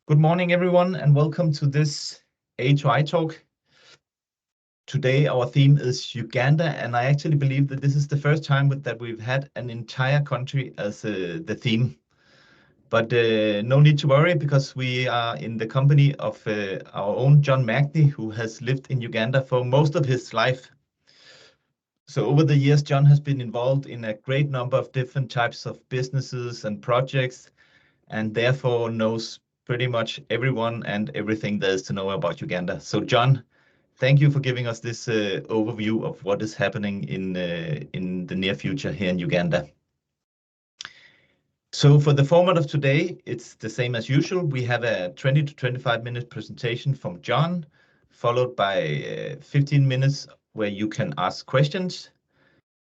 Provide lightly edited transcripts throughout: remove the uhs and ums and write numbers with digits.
Good morning, everyone, and welcome to this A2i Talk. Today, our theme is Uganda, and I actually believe that this is the first time that we've had an entire country as the theme. But no need to worry, because we are in the company of our own John Magnay, who has lived in Uganda for most of his life. So over the years, John has been involved in a great number of different types of businesses and projects, and therefore knows pretty much everyone and everything there is to know about Uganda. So John, thank you for giving us this overview of what is happening in the near future here in Uganda. So for the format of today, it's the same as usual. We have a 20 to 25-minute presentation from John, followed by 15 minutes where you can ask questions.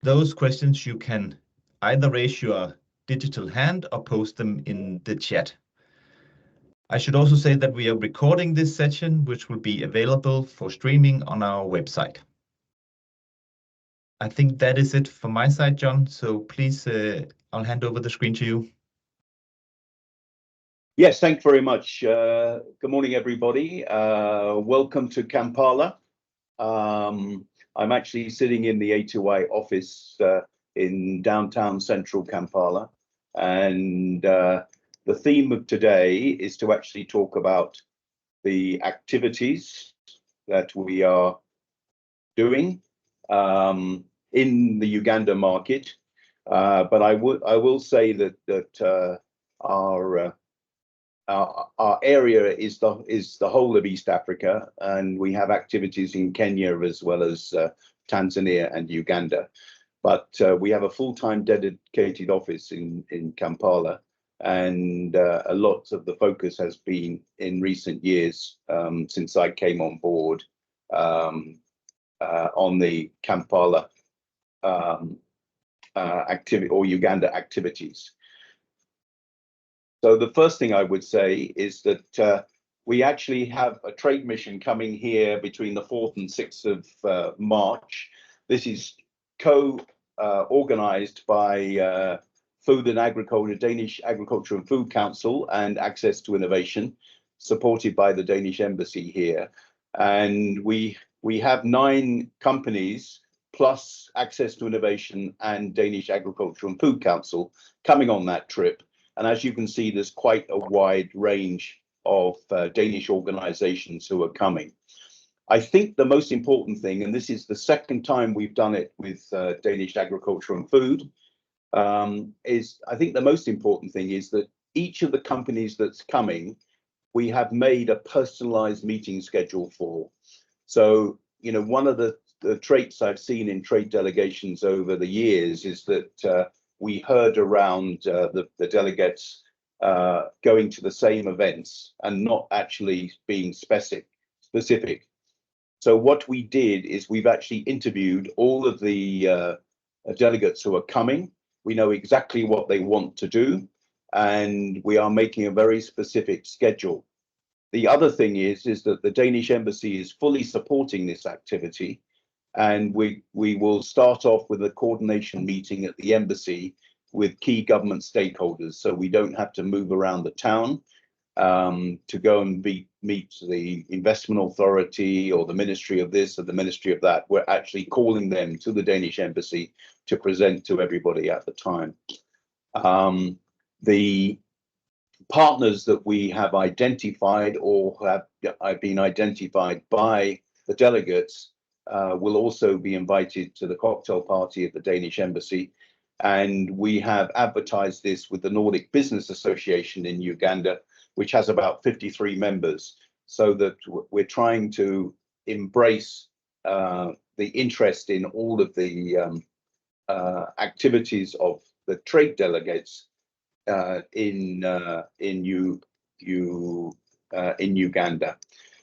Those questions you can either raise your digital hand or post them in the chat. I should also say that we are recording this session, which will be available for streaming on our website. I think that is it from my side, John. So please, I'll hand over the screen to you. Yes, thanks very much. Good morning, everybody. Welcome to Kampala. I'm actually sitting in the A2i office in downtown central Kampala. And the theme of today is to actually talk about the activities that we are doing in the Uganda market. But I will say that our area is the whole of East Africa, and we have activities in Kenya as well as Tanzania and Uganda. But we have a full-time dedicated office in Kampala, and a lot of the focus has been in recent years since I came on board on the Kampala activity or Uganda activities. So the first thing I would say is that we actually have a trade mission coming here between the 4th and 6th of March. This is co-organized by Food and Agriculture, Danish Agriculture and Food Council, and Access to Innovation, supported by the Danish Embassy here. And we have 9 companies plus Access to Innovation and Danish Agriculture and Food Council coming on that trip. And as you can see, there's quite a wide range of Danish organizations who are coming. I think the most important thing, and this is the second time we've done it with Danish Agriculture and Food, is I think the most important thing is that each of the companies that's coming, we have made a personalized meeting schedule for. So, you know, one of the traits I've seen in trade delegations over the years is that we heard around the delegates going to the same events and not actually being specific. So what we did is we've actually interviewed all of the delegates who are coming. We know exactly what they want to do, and we are making a very specific schedule. The other thing is that the Danish Embassy is fully supporting this activity. And we will start off with a coordination meeting at the embassy with key government stakeholders, so we don't have to move around the town to go and meet the investment authority or the ministry of this or the ministry of that. We're actually calling them to the Danish Embassy to present to everybody at the time. The partners that we have identified or have been identified by the delegates will also be invited to the cocktail party at the Danish Embassy. And we have advertised this with the Nordic Business Association in Uganda, which has about 53 members, so that we're trying to embrace the interest in all of the activities of the trade delegates in Uganda.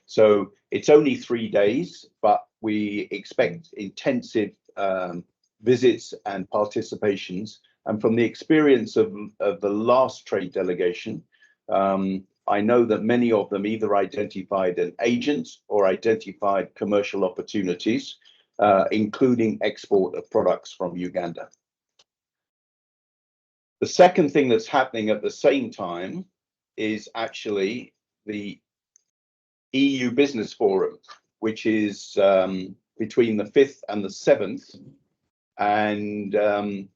So it's only 3 days, but we expect intensive visits and participations. And from the experience of the last trade delegation, I know that many of them either identified an agent or identified commercial opportunities, including export of products from Uganda. The second thing that's happening at the same time is actually the EU Business Forum, which is between the 5th and the 7th. And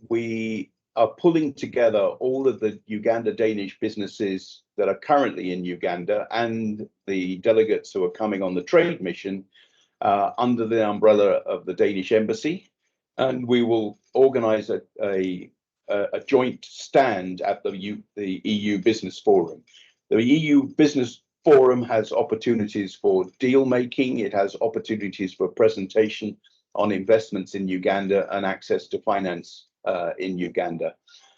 we are pulling together all of the Uganda Danish businesses that are currently in Uganda and the delegates who are coming on the trade mission under the umbrella of the Danish Embassy. And we will organize a joint stand at the EU Business Forum. The EU Business Forum has opportunities for deal making. It has opportunities for presentation on investments in Uganda and access to finance in Uganda.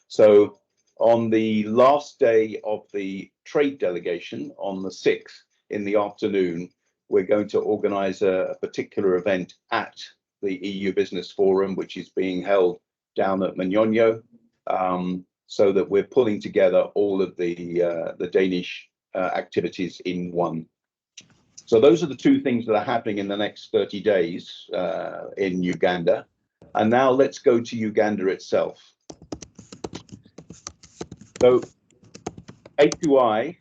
So on the last day of the trade delegation, on the 6th in the afternoon, we're going to organize a particular event at the EU Business Forum, which is being held down at Manyonyo, so that we're pulling together all of the Danish activities in one. So those are the two things that are happening in the next 30 days in Uganda. And now let's go to Uganda itself. So A2i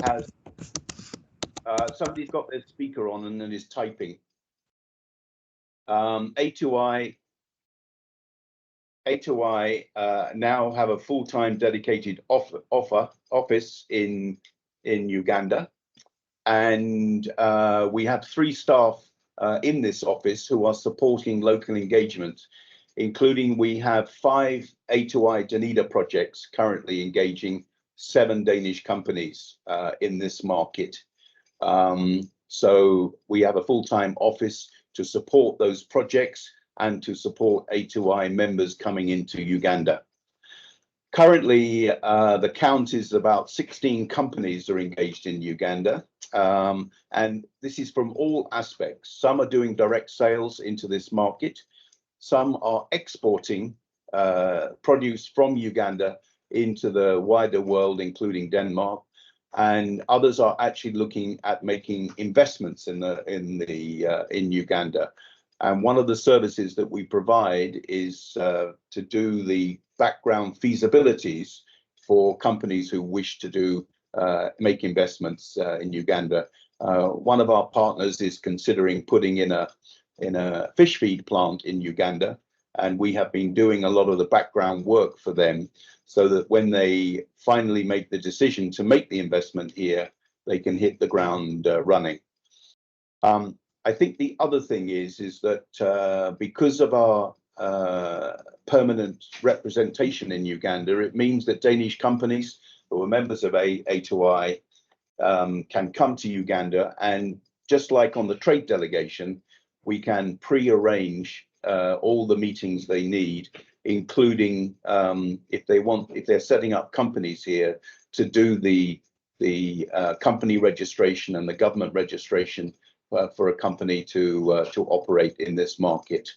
has, somebody's got their speaker on and then is typing. A2i now have a full-time dedicated office in Uganda. And we have 3 staff in this office who are supporting local engagement, including we have 5 A2i Dunedin projects currently engaging 7 Danish companies in this market. So we have a full-time office to support those projects and to support A2i members coming into Uganda. Currently, the count is about 16 companies are engaged in Uganda. And this is from all aspects. Some are doing direct sales into this market. Some are exporting produce from Uganda into the wider world, including Denmark. And others are actually looking at making investments in Uganda. And one of the services that we provide is to do the background feasibilities for companies who wish to make investments in Uganda. One of our partners is considering putting in a fish feed plant in Uganda, and we have been doing a lot of the background work for them, so that when they finally make the decision to make the investment here, they can hit the ground running. I think the other thing is that because of our permanent representation in Uganda, it means that Danish companies who are members of A2i can come to Uganda, and just like on the trade delegation, we can pre-arrange all the meetings they need, including if they're setting up companies here, to do the company registration and the government registration for a company to operate in this market.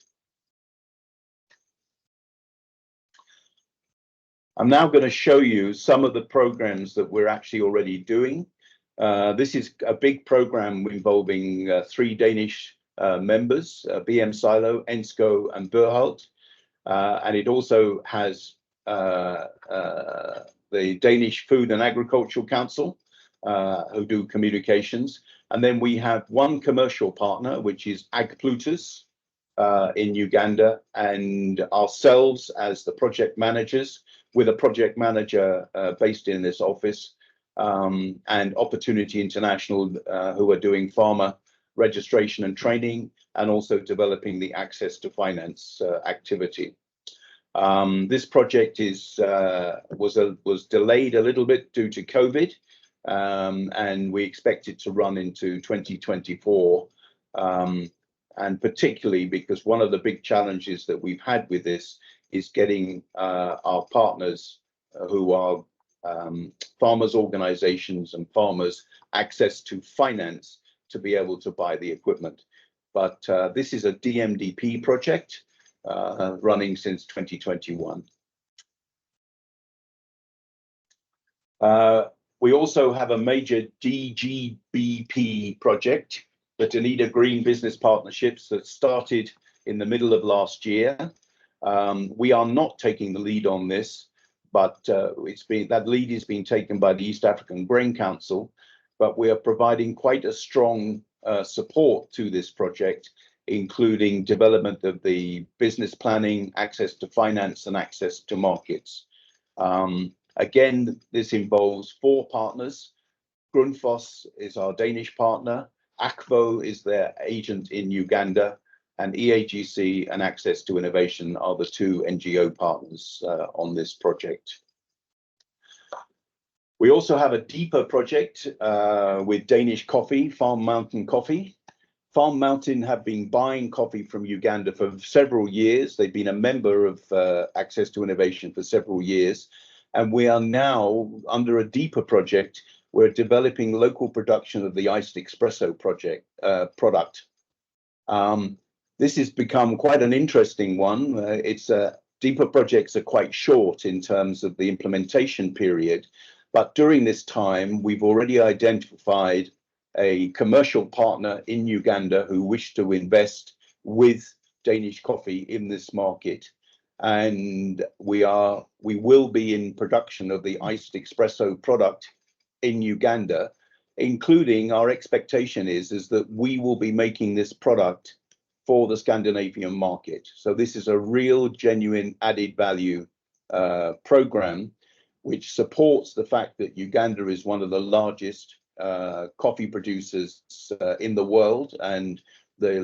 I'm now going to show you some of the programs that we're actually already doing. This is a big program involving 3 Danish members, BM Silo, Ensco and Burholt. And it also has the Danish Food and Agricultural Council, who do communications. And then we have one commercial partner, which is Ag Plutus in Uganda, and ourselves as the project managers, with a project manager based in this office, and Opportunity International, who are doing farmer registration and training, and also developing the access to finance activity. This project was delayed a little bit due to COVID, and we expect it to run into 2024. And particularly because one of the big challenges that we've had with this is getting our partners who are farmers organizations and farmers access to finance to be able to buy the equipment. But this is a DMDP project running since 2021. We also have a major DGBP project, the Dunedin Green Business Partnerships, that started in the middle of last year. We are not taking the lead on this, but that lead is being taken by the East African Grain Council. But we are providing quite a strong support to this project, including development of the business planning, access to finance, and access to markets. Again, this involves 4 partners. Grundfos is our Danish partner, ACVO is their agent in Uganda, and EAGC and Access to Innovation are the 2 NGO partners on this project. We also have a deeper project with Danish coffee, Farm Mountain Coffee. Farm Mountain have been buying coffee from Uganda for several years. They've been a member of Access to Innovation for several years. And we are now, under a deeper project, we're developing local production of the iced espresso product. This has become quite an interesting one. Deeper projects are quite short in terms of the implementation period. But during this time, we've already identified a commercial partner in Uganda who wish to invest with Danish coffee in this market. And we will be in production of the iced espresso product in Uganda, including our expectation is that we will be making this product for the Scandinavian market. So this is a real genuine added value program, which supports the fact that Uganda is one of the largest coffee producers in the world, and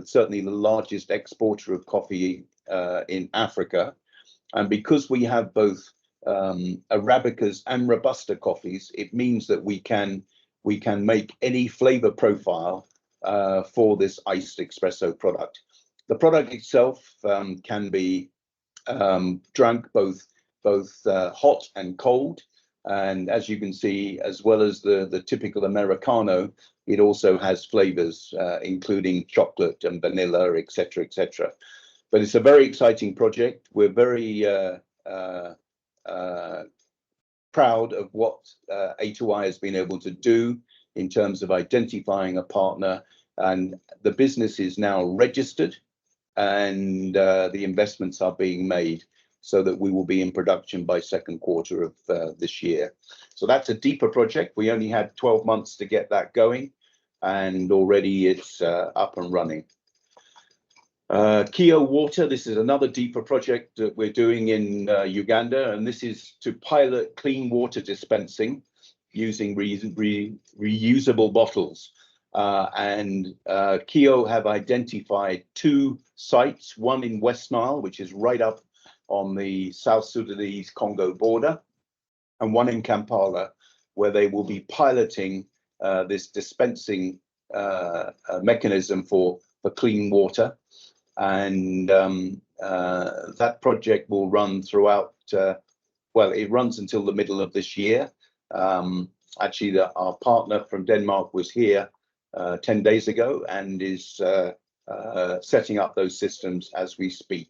certainly the largest exporter of coffee in Africa. And because we have both Arabicas and Robusta coffees, it means that we can make any flavor profile for this iced espresso product. The product itself can be drunk both hot and cold. And as you can see, as well as the typical Americano, it also has flavors, including chocolate and vanilla, etc., etc. But it's a very exciting project. We're very proud of what A2i has been able to do in terms of identifying a partner, and the business is now registered, and the investments are being made so that we will be in production by second quarter of this year. So that's a deeper project. We only had 12 months to get that going, and already it's up and running. Kio Water, this is another deeper project that we're doing in Uganda, and this is to pilot clean water dispensing using reusable bottles. Kio have identified 2 sites, one in West Nile, which is right up on the South Sudanese Congo border, and one in Kampala, where they will be piloting this dispensing mechanism for clean water. And that project will run throughout, well, it runs until the middle of this year. Actually, our partner from Denmark was here 10 days ago and is setting up those systems as we speak.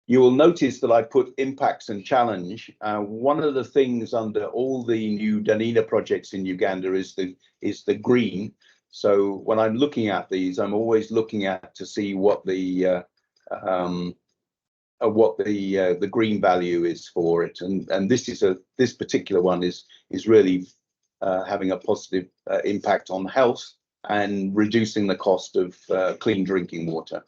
You will notice that I put impacts and challenge. One of the things under all the new Danina projects in Uganda is the green. So when I'm looking at these, I'm always looking at to see what the green value is for it. And this particular one is really having a positive impact on health and reducing the cost of clean drinking water.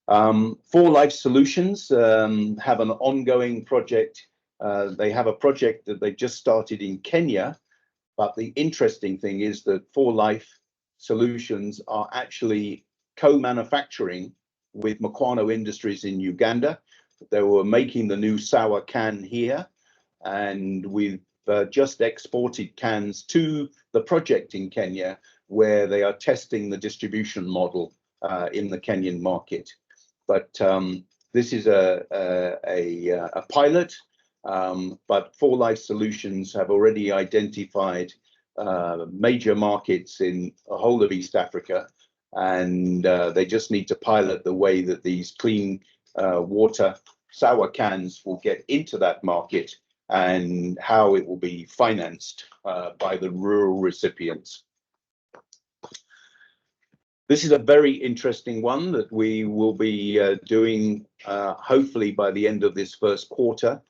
4Life Solutions have an ongoing project. They have a project that they just started in Kenya, but the interesting thing is that 4Life Solutions are actually co-manufacturing with Mukwano Industries in Uganda. They were making the new sour can here, and we've just exported cans to the project in Kenya, where they are testing the distribution model in the Kenyan market. But this is a pilot, but 4Life Solutions have already identified major markets in the whole of East Africa, and they just need to pilot the way that these clean water sour cans will get into that market and how it will be financed by the rural recipients. This is a very interesting one that we will be doing hopefully by the end of this first quarter.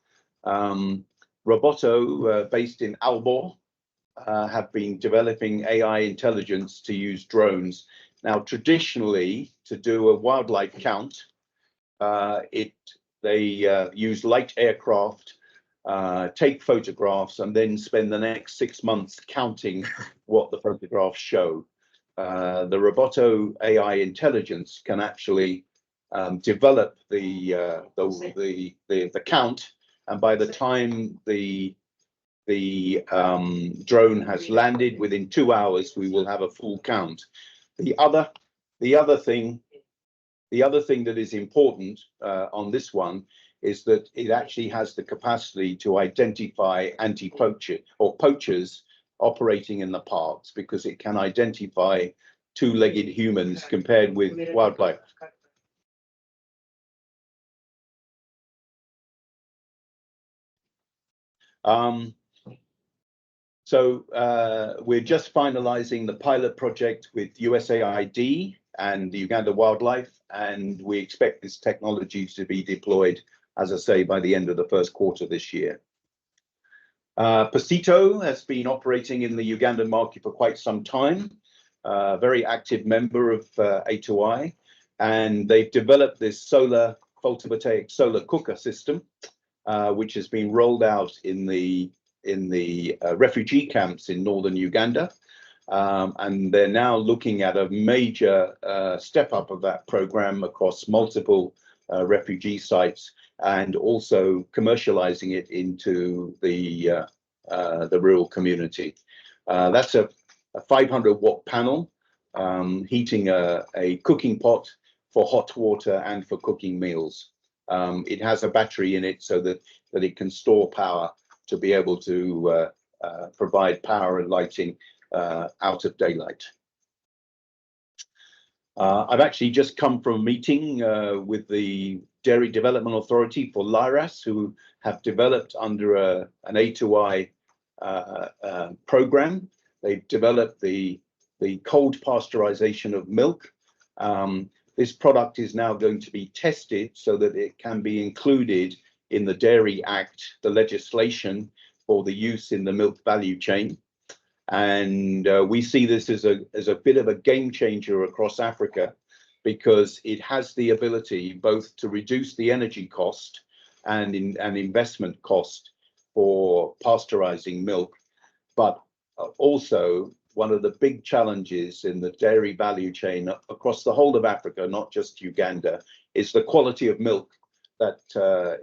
Roboto, based in Aalborg, have been developing AI intelligence to use drones. Now, traditionally, to do a wildlife count, they use light aircraft, take photographs, and then spend the next 6 months counting what the photographs show. The Roboto AI intelligence can actually develop the count, and by the time the drone has landed, within 2 hours, we will have a full count. The other thing that is important on this one is that it actually has the capacity to identify anti-poacher or poachers operating in the parks, because it can identify two-legged humans compared with wildlife. So we're just finalizing the pilot project with USAID and the Uganda Wildlife, and we expect this technology to be deployed, as I say, by the end of the first quarter this year. Pasito has been operating in the Ugandan market for quite some time, a very active member of A2i, and they've developed this solar photovoltaic solar cooker system, which has been rolled out in the refugee camps in northern Uganda, and they're now looking at a major step up of that program across multiple refugee sites, and also commercializing it into the rural community. That's a 500-watt panel, heating a cooking pot for hot water and for cooking meals. It has a battery in it so that it can store power to be able to provide power and lighting out of daylight. I've actually just come from a meeting with the Dairy Development Authority for Lyras, who have developed under an A2i program. They've developed the cold pasteurization of milk. This product is now going to be tested so that it can be included in the Dairy Act, the legislation for the use in the milk value chain. And we see this as a bit of a game changer across Africa, because it has the ability both to reduce the energy cost and investment cost for pasteurizing milk, but also one of the big challenges in the dairy value chain across the whole of Africa, not just Uganda, is the quality of milk that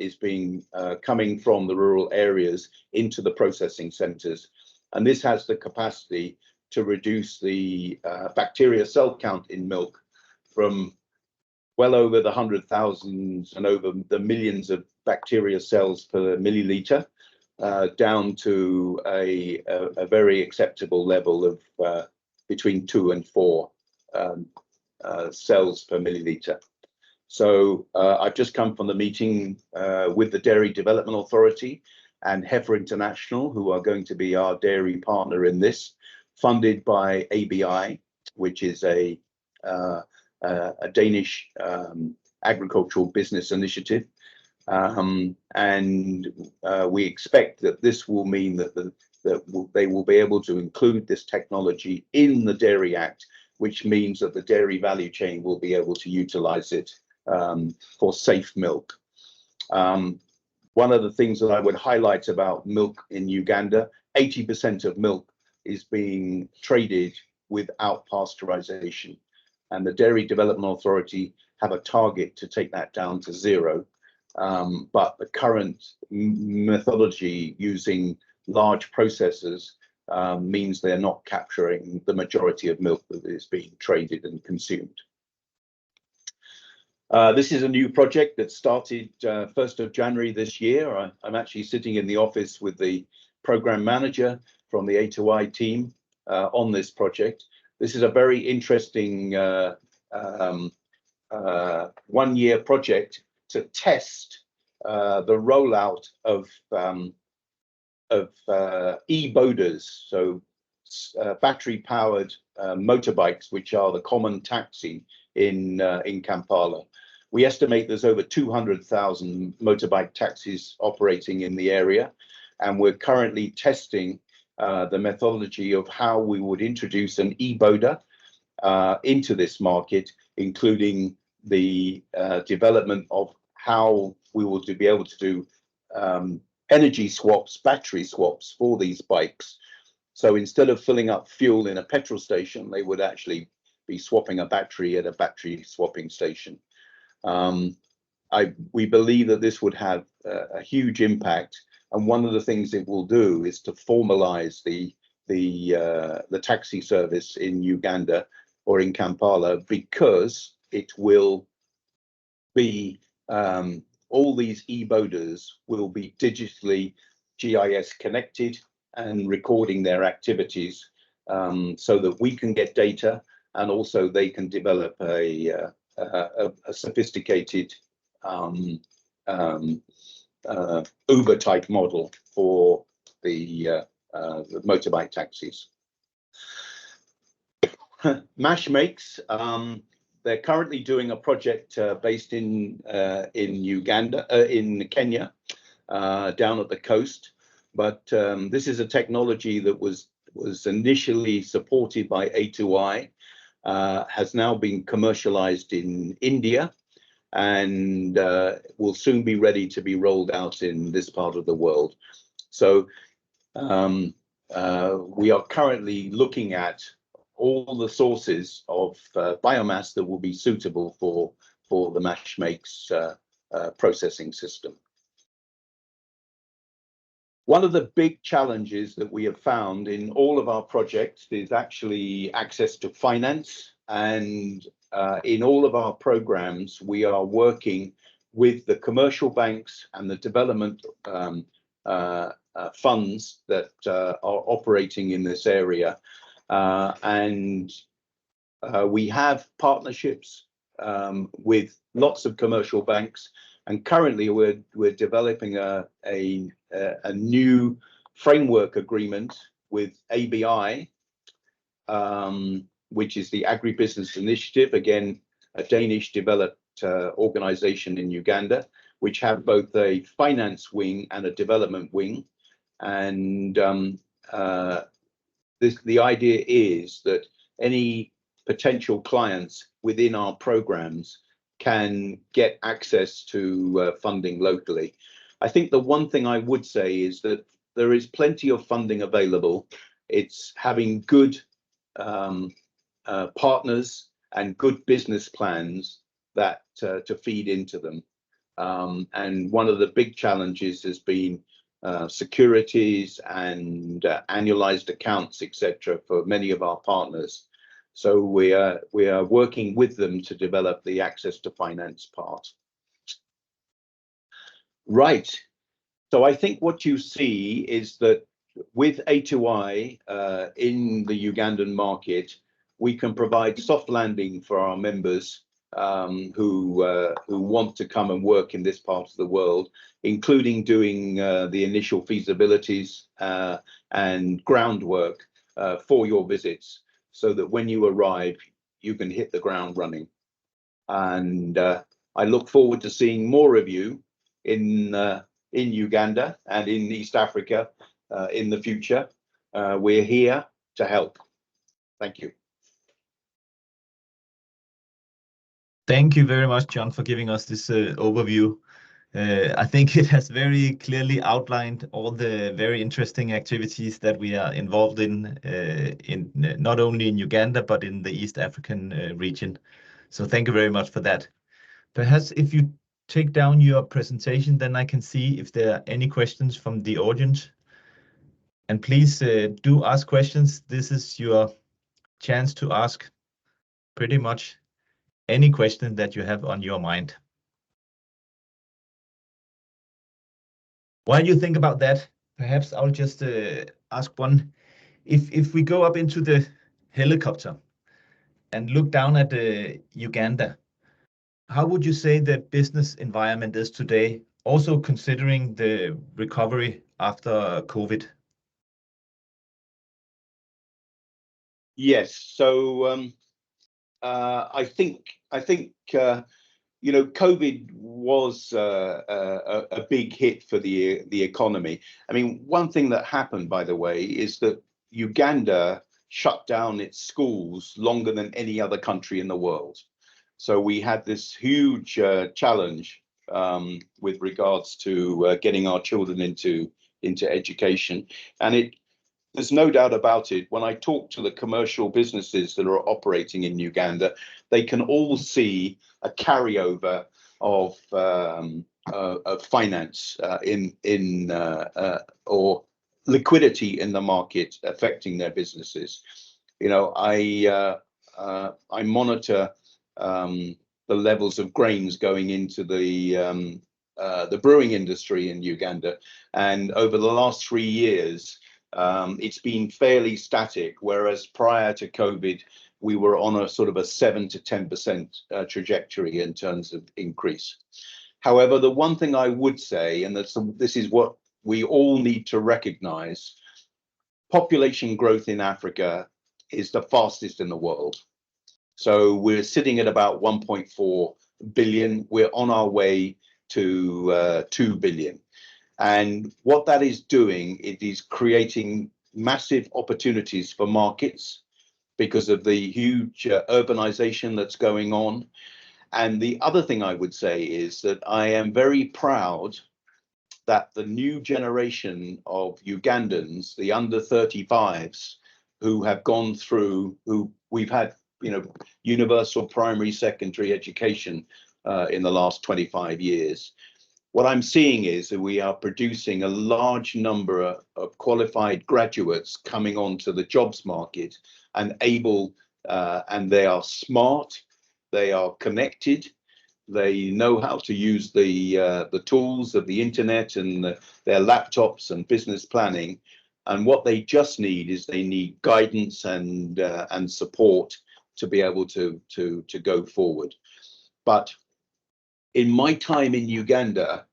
is being coming from the rural areas into the processing centers. And this has the capacity to reduce the bacteria cell count in milk from well over the 100,000s and over the millions of bacteria cells per milliliter down to a very acceptable level of between 2 and 4 cells per milliliter. So I've just come from the meeting with the Dairy Development Authority and Heifer International, who are going to be our dairy partner in this, funded by ABI, which is a Danish agricultural business initiative. And we expect that this will mean that they will be able to include this technology in the Dairy Act, which means that the dairy value chain will be able to utilize it for safe milk. One of the things that I would highlight about milk in Uganda, 80% of milk is being traded without pasteurization. And the Dairy Development Authority have a target to take that down to 0. But the current methodology using large processors means they're not capturing the majority of milk that is being traded and consumed. This is a new project that started 1st of January this year. I'm actually sitting in the office with the program manager from the A2i team on this project. This is a very interesting 1-year project to test the rollout of e-boders, so battery-powered motorbikes, which are the common taxi in Kampala. We estimate there's over 200,000 motorbike taxis operating in the area, and we're currently testing the methodology of how we would introduce an e-boda into this market, including the development of how we will be able to do energy swaps, battery swaps for these bikes. So instead of filling up fuel in a petrol station, they would actually be swapping a battery at a battery swapping station. We believe that this would have a huge impact, and one of the things it will do is to formalize the taxi service in Uganda or in Kampala, because it will be all these e-bodas will be digitally GIS connected and recording their activities, so that we can get data, and also they can develop a sophisticated Uber type model for the motorbike taxis. MASH Makes, they're currently doing a project based in Uganda, in Kenya, down at the coast. But this is a technology that was initially supported by A2i, has now been commercialized in India, and will soon be ready to be rolled out in this part of the world. So we are currently looking at all the sources of biomass that will be suitable for the MASH Makes processing system. One of the big challenges that we have found in all of our projects is actually access to finance, and in all of our programs we are working with the commercial banks and the development funds that are operating in this area, and we have partnerships with lots of commercial banks, and currently we're developing a new framework agreement with ABI, which is the Agribusiness Initiative, again a Danish developed organization in Uganda, which have both a finance wing and a development wing. And the idea is that any potential clients within our programs can get access to funding locally. I think the one thing I would say is that there is plenty of funding available. It's having good partners and good business plans that to feed into them. And one of the big challenges has been securities and annualized accounts, etc., for many of our partners. So we are working with them to develop the access to finance part. Right. So I think what you see is that with A2i in the Ugandan market, we can provide soft landing for our members who want to come and work in this part of the world, including doing the initial feasibilities and groundwork for your visits, so that when you arrive, you can hit the ground running. And I look forward to seeing more of you in Uganda and in East Africa in the future. We're here to help. Thank you. Thank you very much, John, for giving us this overview. I think it has very clearly outlined all the very interesting activities that we are involved in not only in Uganda, but in the East African region. So thank you very much for that. Perhaps if you take down your presentation, then I can see if there are any questions from the audience. And please do ask questions. This is your chance to ask pretty much any question that you have on your mind. While you think about that, perhaps I'll just ask one. If we go up into the helicopter and look down at Uganda, how would you say the business environment is today, also considering the recovery after COVID? Yes. So I think COVID was a big hit for the economy. I mean, one thing that happened, by the way, is that Uganda shut down its schools longer than any other country in the world. So we had this huge challenge with regards to getting our children into education, and there's no doubt about it. When I talk to the commercial businesses that are operating in Uganda, they can all see a carryover of finance or liquidity in the market affecting their businesses. I monitor the levels of grains going into the brewing industry in Uganda, and over the last 3 years, it's been fairly static, whereas prior to COVID, we were on a sort of a 7 to 10% trajectory in terms of increase. However, the one thing I would say, and this is what we all need to recognize, population growth in Africa is the fastest in the world. So we're sitting at about 1.4 billion. We're on our way to 2 billion. And what that is doing, it is creating massive opportunities for markets because of the huge urbanization that's going on. And the other thing I would say is that I am very proud that the new generation of Ugandans, the under 35s, who have gone through, who we've had, universal primary, secondary education in the last 25 years. What I'm seeing is that we are producing a large number of qualified graduates coming onto the jobs market and and they are smart, they are connected, they know how to use the tools of the internet and their laptops and business planning. And what they just need is they need guidance and support to be able to go forward. But in my time in Uganda,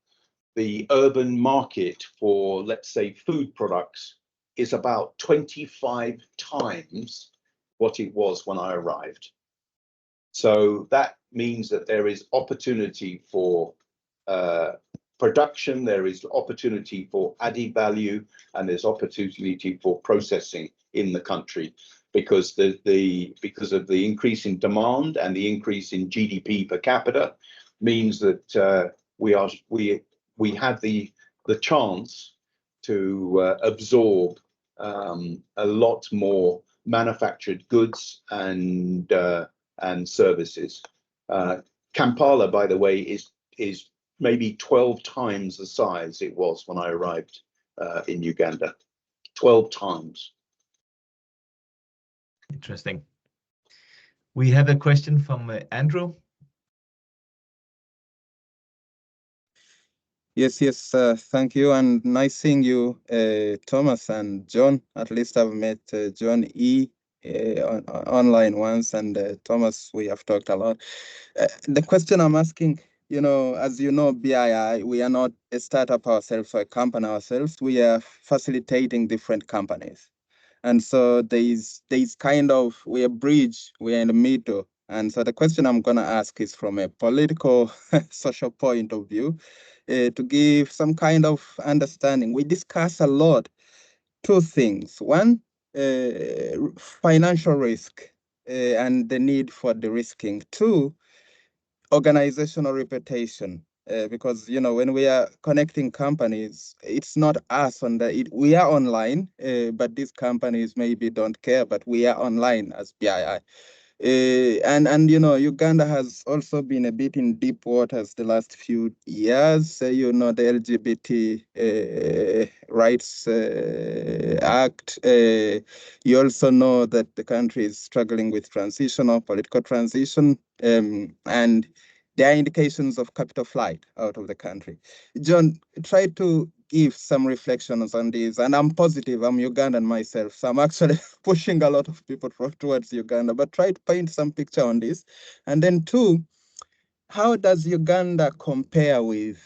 the urban market for, let's say, food products is about 25 times what it was when I arrived. So that means that there is opportunity for production, there is opportunity for added value, and there's opportunity for processing in the country because because of the increase in demand and the increase in GDP per capita means that we have the chance to absorb a lot more manufactured goods and services. Kampala, by the way, is maybe 12 times the size it was when I arrived in Uganda. 12 times. Interesting. We have a question from Andrew. Yes, thank you, and nice seeing you, Thomas and John. At least I've met John online once, and Thomas, we have talked a lot. The question I'm asking, as you know, BII, we are not a startup ourselves or a company ourselves. We are facilitating different companies. And so there's kind of, we're a bridge, we're in the middle. And so the question I'm going to ask is from a political, social point of view, to give some kind of understanding. We discuss a lot, two things. One, financial risk and the need for de-risking. Two, organizational reputation. Because when we are connecting companies, it's not us we are online, but these companies maybe don't care, but we are online as BII. And Uganda has also been a bit in deep waters the last few years. The LGBT Rights Act. You also know that the country is struggling with political transition, and there are indications of capital flight out of the country. John, try to give some reflections on this. And I'm positive, I'm Ugandan myself, so I'm actually pushing a lot of people towards Uganda, but try to paint some picture on this. And then two, how does Uganda compare with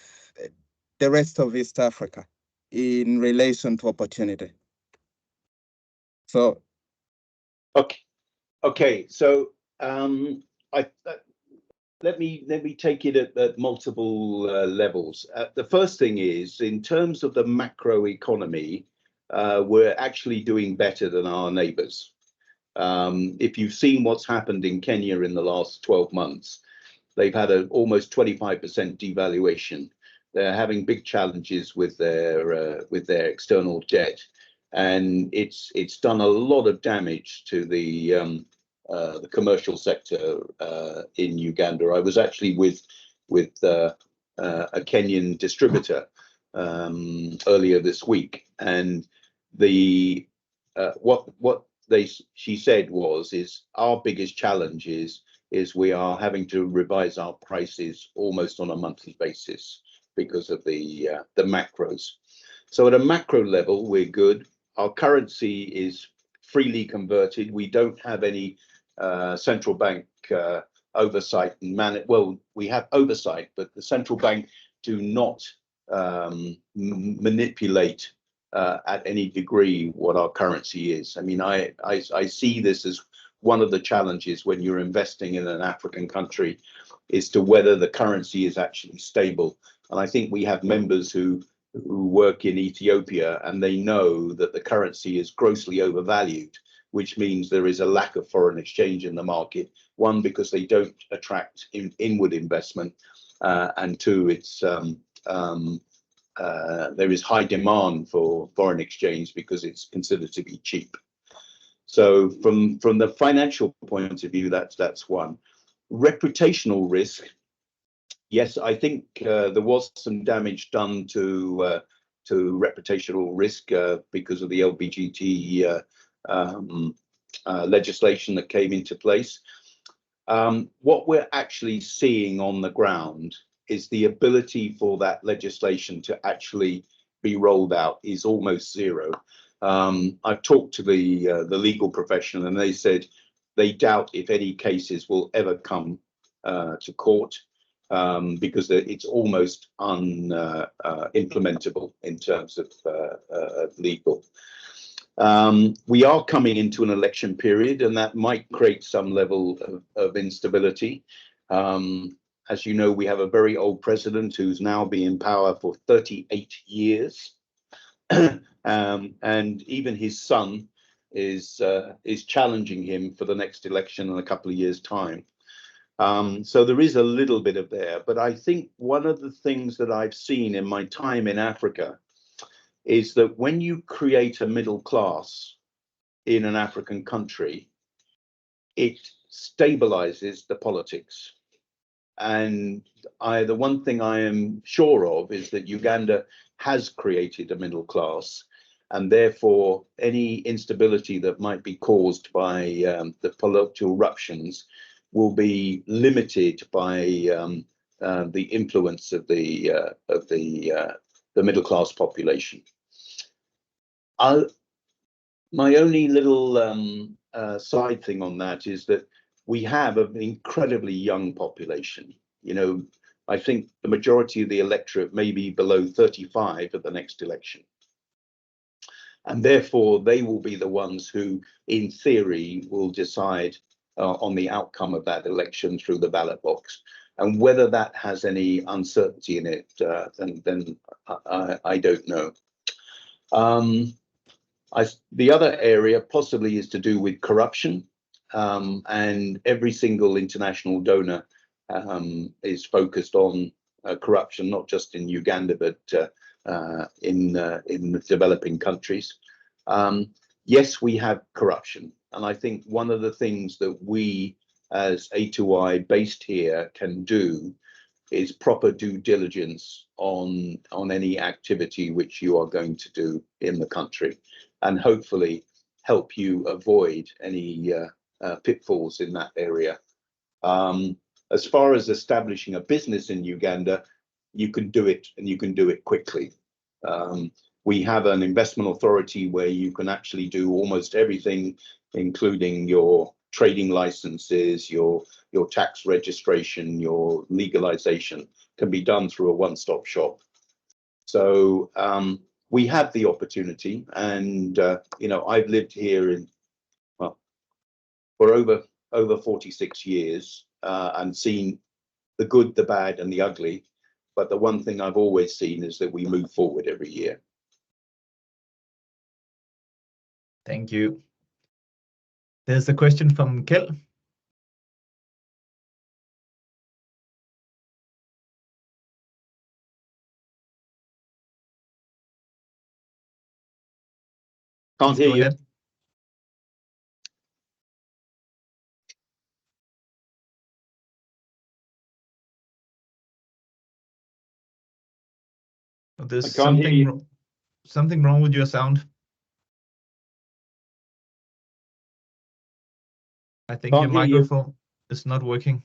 the rest of East Africa in relation to opportunity? So Okay. Okay. So I let me take it at multiple levels. The first thing is, in terms of the macro economy, we're actually doing better than our neighbours. If you've seen what's happened in Kenya in the last 12 months, they've had an almost 25% devaluation. They're having big challenges with their external debt, and it's done a lot of damage to the commercial sector in Uganda. I was actually with a Kenyan distributor earlier this week, and the what she said is our biggest challenge is we are having to revise our prices almost on a monthly basis because of the macros. So at a macro level, we're good. Our currency is freely converted. We don't have any central bank oversight and well, we have oversight, but the central bank do not manipulate at any degree what our currency is. I mean, I see this as one of the challenges when you're investing in an African country, is to whether the currency is actually stable. And I think we have members who work in Ethiopia, and they know that the currency is grossly overvalued, which means there is a lack of foreign exchange in the market. One, because they don't attract inward investment, and two, it's there is high demand for foreign exchange because it's considered to be cheap. So from the financial point of view, that's one. Reputational risk. Yes, I think there was some damage done to reputational risk because of the LBGT legislation that came into place. What we're actually seeing on the ground is the ability for that legislation to actually be rolled out is almost zero. I've talked to the legal profession, and they said they doubt if any cases will ever come to court because it's almost unimplementable in terms of legal. We are coming into an election period, and that might create some level of instability. As you know, we have a very old president who's now been in power for 38 years. And even his son is challenging him for the next election in a couple of years' time. So there is a little bit of there. But I think one of the things that I've seen in my time in Africa is that when you create a middle class in an African country, it stabilizes the politics. And the one thing I am sure of is that Uganda has created a middle class, and therefore any instability that might be caused by the political ruptions will be limited by the influence of the middle class population. My only little side thing on that is that we have an incredibly young population. You know, I think the majority of the electorate may be below 35 at the next election. And therefore, they will be the ones who, in theory, will decide on the outcome of that election through the ballot box. And whether that has any uncertainty in it, then I don't know. The other area possibly is to do with corruption, and every single international donor is focused on corruption, not just in Uganda, but in the developing countries. Yes, we have corruption, and I think one of the things that we as A2i based here can do is proper due diligence on any activity which you are going to do in the country, and hopefully help you avoid any pitfalls in that area. As far as establishing a business in Uganda, you can do it, and you can do it quickly. We have an investment authority where you can actually do almost everything, including your trading licenses, your tax registration, your legalization can be done through a one-stop shop. So we have the opportunity, and you know, I've lived here in, well, for over 46 years and seen the good, the bad, and the ugly. But the one thing I've always seen is that we move forward every year. Thank you. There's a question from Kjell. Can't Please hear go you. ahead. There's I can't hear you. something wrong with your sound. I think your Can't hear you. microphone is not working.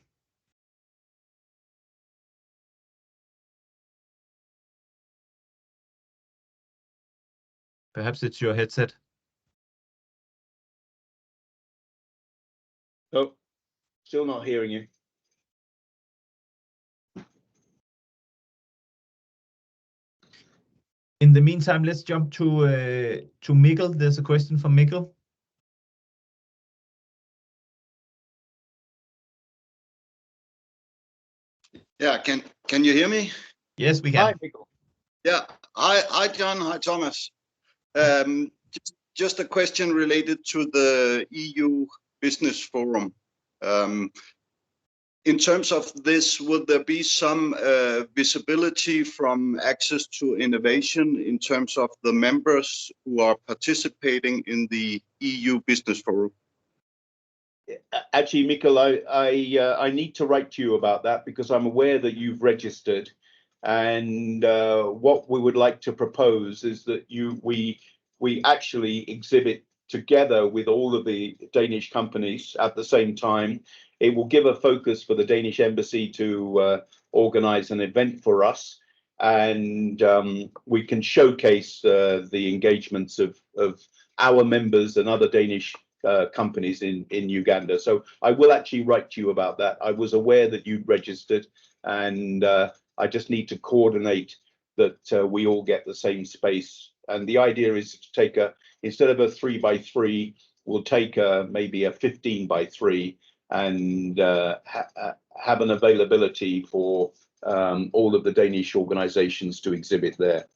Perhaps it's your headset. Oh, still not hearing you. In the meantime, let's jump to Mikkel. There's a question from Mikkel. Yeah, can you hear me? Yes, we can. Hi, Mikkel. Yeah, hi John, hi Thomas. Just a question related to the EU Business Forum. In terms of this, will there be some visibility from access to innovation in terms of the members who are participating in the EU Business Forum? Actually, Mikkel, I need to write to you about that because I'm aware that you've registered, and what we would like to propose is that we actually exhibit together with all of the Danish companies at the same time. It will give a focus for the Danish Embassy to organize an event for us, and we can showcase the engagements of our members and other Danish companies in Uganda. So I will actually write to you about that. I was aware that you'd registered, and I just need to coordinate that we all get the same space. And the idea is to take instead of a 3x3, we'll take maybe a 15x3 and have an availability for all of the Danish organizations to exhibit there.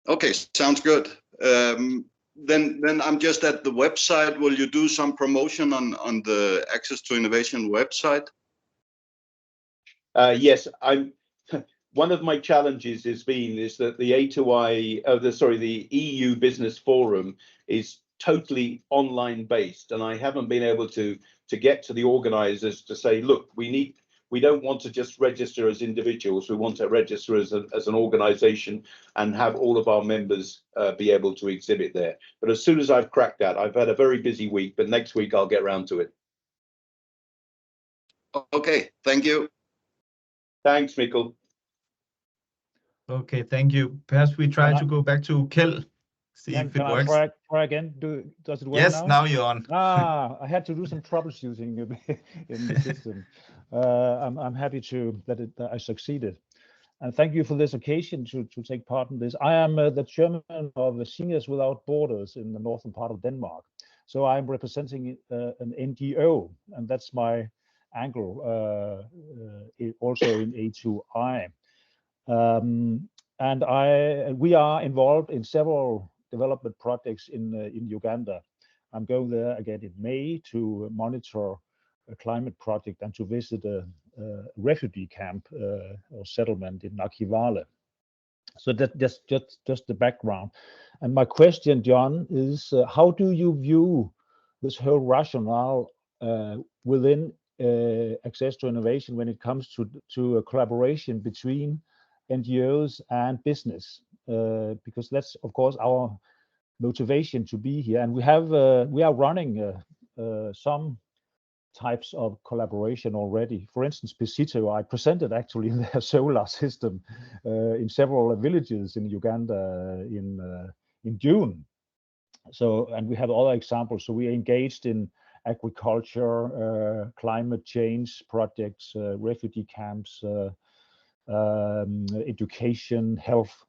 Okay, sounds good. Then I'm just at the website. Will you do some promotion on the Access to Innovation website? Yes, one of my challenges is that the the EU Business Forum is totally online based, and I haven't been able to get to the organizers to say, look, we don't want to just register as individuals. We want to register as an organization and have all of our members be able to exhibit there. But as soon as I've cracked that, I've had a very busy week, but next week I'll get round to it. Okay, thank you. Thanks, Mikkel. Okay, thank you. Perhaps we try to go back to Kjell, see if it works. Can I try again? Does it work yes, now you're on. I had to do some troubleshooting in the system. I'm happy that I succeeded. And thank you for this occasion to take part in this. I am the chairman of Seniors Without Borders in the northern part of Denmark. So I'm representing an NGO, and that's my angle also in A2i. And we are involved in several development projects in Uganda. I'm going there again in May to monitor a climate project and to visit a refugee camp or settlement in Nakivale. So that's just the background. And my question, John, is how do you view this whole rationale within access to innovation when it comes to a collaboration between NGOs and business? Because that's of course our motivation to be here, and we are running some types of collaboration already. For instance, Pesito, I presented actually their solar system in several villages in Uganda in June. So, and we have other examples. So we are engaged in agriculture, climate change projects, refugee camps, education, health,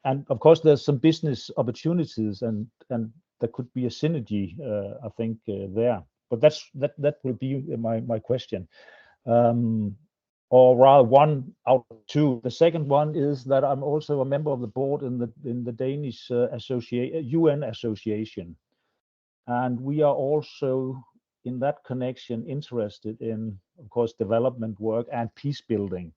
and of course there's some business opportunities and there could be a synergy, I think, there. But that will be my question. Or rather, one out of two. The second one is that I'm also a member of the board in the Danish UN Association, and we are also in that connection interested in, of course, development work and peace building.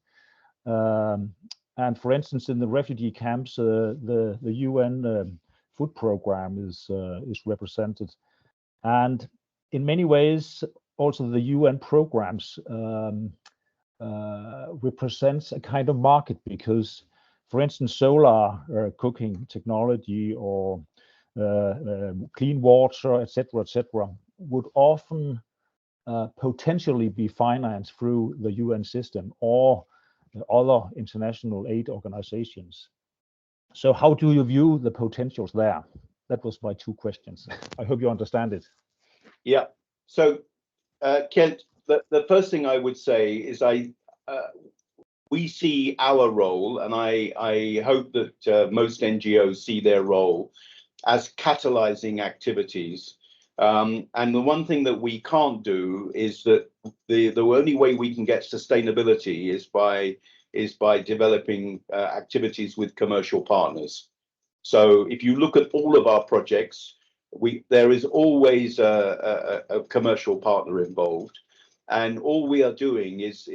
And for instance, in the refugee camps, the UN food program is represented, and in many ways, also the UN programs represents a kind of market, because, for instance, solar cooking technology or clean water, etc., would often potentially be financed through the UN system or other international aid organizations. So how do you view the potentials there? That was my two questions. I hope you understand it. Yeah. So, Kent, the first thing I would say is we see our role, and I hope that most NGOs see their role as catalyzing activities. And the one thing that we can't do is that the only way we can get sustainability is by developing activities with commercial partners. So if you look at all of our projects, there is always a commercial partner involved, and all we are doing is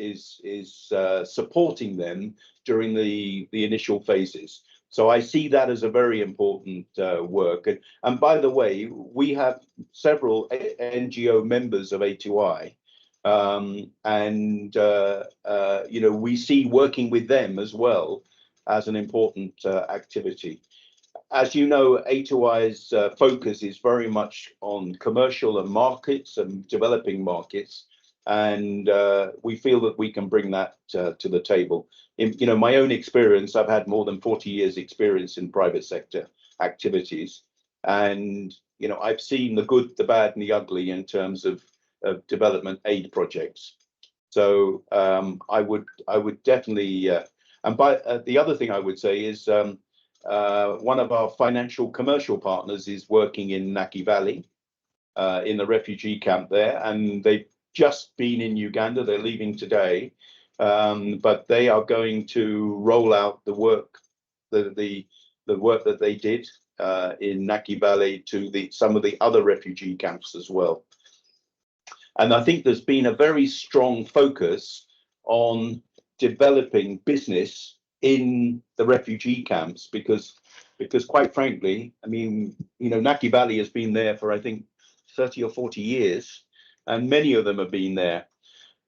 supporting them during the initial phases. So I see that as a very important work. And by the way, we have several NGO members of A2i, and you know, we see working with them as well as an important activity. As you know, A2i's focus is very much on commercial and markets and developing markets, and we feel that we can bring that to the table. In, you know, my own experience, I've had more than 40 years experience in private sector activities, and you know, I've seen the good, the bad, and the ugly in terms of development aid projects. So I would definitely, and the other thing I would say is one of our financial commercial partners is working in Naki Valley, in the refugee camp there, and they've just been in Uganda. They're leaving today, but they are going to roll out the work, the work that they did in Naki Valley to some of the other refugee camps as well. And I think there's been a very strong focus on developing business in the refugee camps, because quite frankly, I mean, you know, Naki Valley has been there for, I think, 30 or 40 years, and many of them have been there.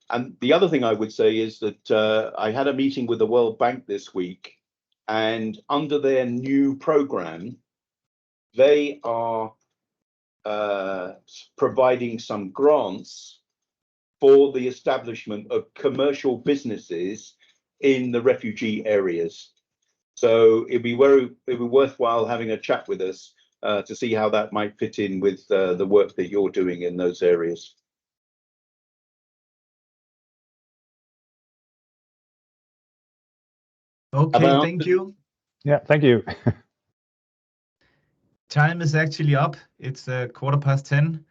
And the other thing I would say is that I had a meeting with the World Bank this week, and under their new program, they are providing some grants for the establishment of commercial businesses in the refugee areas. So it'd be worthwhile having a chat with us to see how that might fit in with the work that you're doing in those areas. Okay, thank you. Yeah, thank you. Time is actually up. It's 10:15.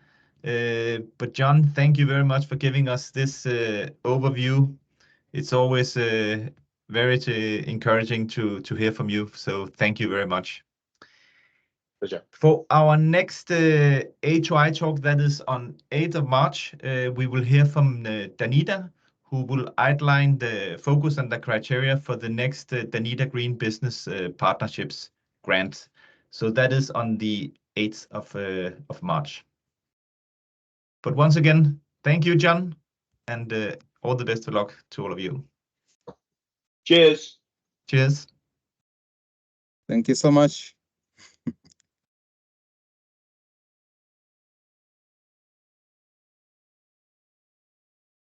But John, thank you very much for giving us this overview. It's always very encouraging to hear from you. So thank you very much. Pleasure. For our next A2i talk, that is on 8th of March, we will hear from Danita, who will outline the focus and the criteria for the next Danita Green Business Partnerships grant. So that is on the 8th of March. But once again, thank you, John, and all the best of luck to all of you. Cheers. Cheers. Thank you so much.